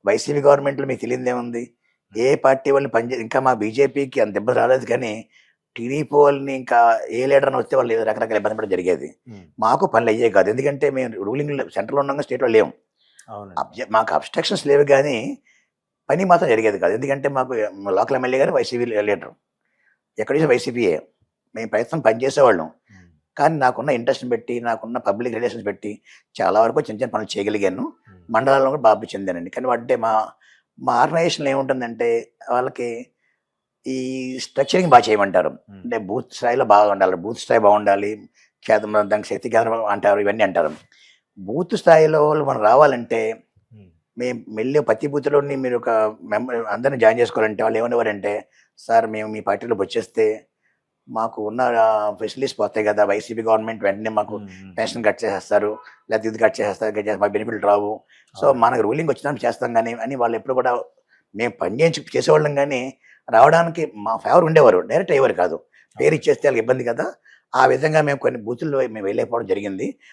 YCP గవర్నమెంట్లో మీకు తెలియదేముంది, ఏ party వాళ్ళని ఇంకా మా బీజేపీకి అంత ఇబ్బంది రాలేదు, కానీ టీడీపీ వాళ్ళని ఇంకా ఏ లీడర్ని వస్తే వాళ్ళు రకరకాల ఇబ్బంది పడడం జరిగేది. మాకు పనులు అయ్యే కాదు, ఎందుకంటే మేము రూలింగ్ సెంట్రల్ ఉండగా స్టేట్లో లేము. మాకు అబ్స్ట్రక్షన్స్ లేవు, కానీ పని మాత్రం జరిగేది కాదు. ఎందుకంటే మాకు లోకల్ ఎమ్మెల్యే గారు వైసీపీ లీడరు, ఎక్కడి నుంచి వైసీపీయే. మేము ప్రయత్నం పనిచేసేవాళ్ళం, కానీ నాకున్న ఇంట్రెస్ట్ని పెట్టి, నాకున్న పబ్లిక్ రిలేషన్స్ పెట్టి చాలా వరకు చిన్న చిన్న పనులు చేయగలిగాను. మండలాల్లో కూడా బాగా చెందానండి. కానీ అంటే మా మా ఆర్గనైజేషన్లో ఏముంటుందంటే వాళ్ళకి ఈ స్ట్రక్చరింగ్ బాగా చేయమంటారు. అంటే బూత్ స్థాయిలో బాగా ఉండాలి, బూత్ స్థాయి బాగుండాలి, దానికి శక్తి కేంద్రం అంటారు, ఇవన్నీ అంటారు. బూత్ స్థాయిలో మనం రావాలంటే మేము వెళ్ళి ప్రతి బూత్లోని మీరు ఒక అందరిని జాయిన్ చేసుకోవాలంటే వాళ్ళు ఏమనేవారంటే, సార్ మేము మీ పార్టీలోకి వచ్చేస్తే మాకు ఉన్న ఫెసిలిటీస్ పోతాయి కదా, వైసీపీ గవర్నమెంట్ వెంటనే మాకు పెన్షన్ కట్ చేసేస్తారు, లేకపోతే ఇది కట్ చేసేస్తారు, మా బెనిఫిట్ రావు, సో మనకు రూలింగ్ వచ్చినా చేస్తాం కానీ అని వాళ్ళు ఎప్పుడు కూడా మేము పని చేసేవాళ్ళం, కానీ రావడానికి మా ఫేవర్ ఉండేవారు, డైరెక్ట్ అయ్యేవారు కాదు. పేరు ఇచ్చేస్తే వాళ్ళకి ఇబ్బంది కదా, ఆ విధంగా మేము కొన్ని బూతుల్లో మేము వెళ్ళిపోవడం జరిగింది.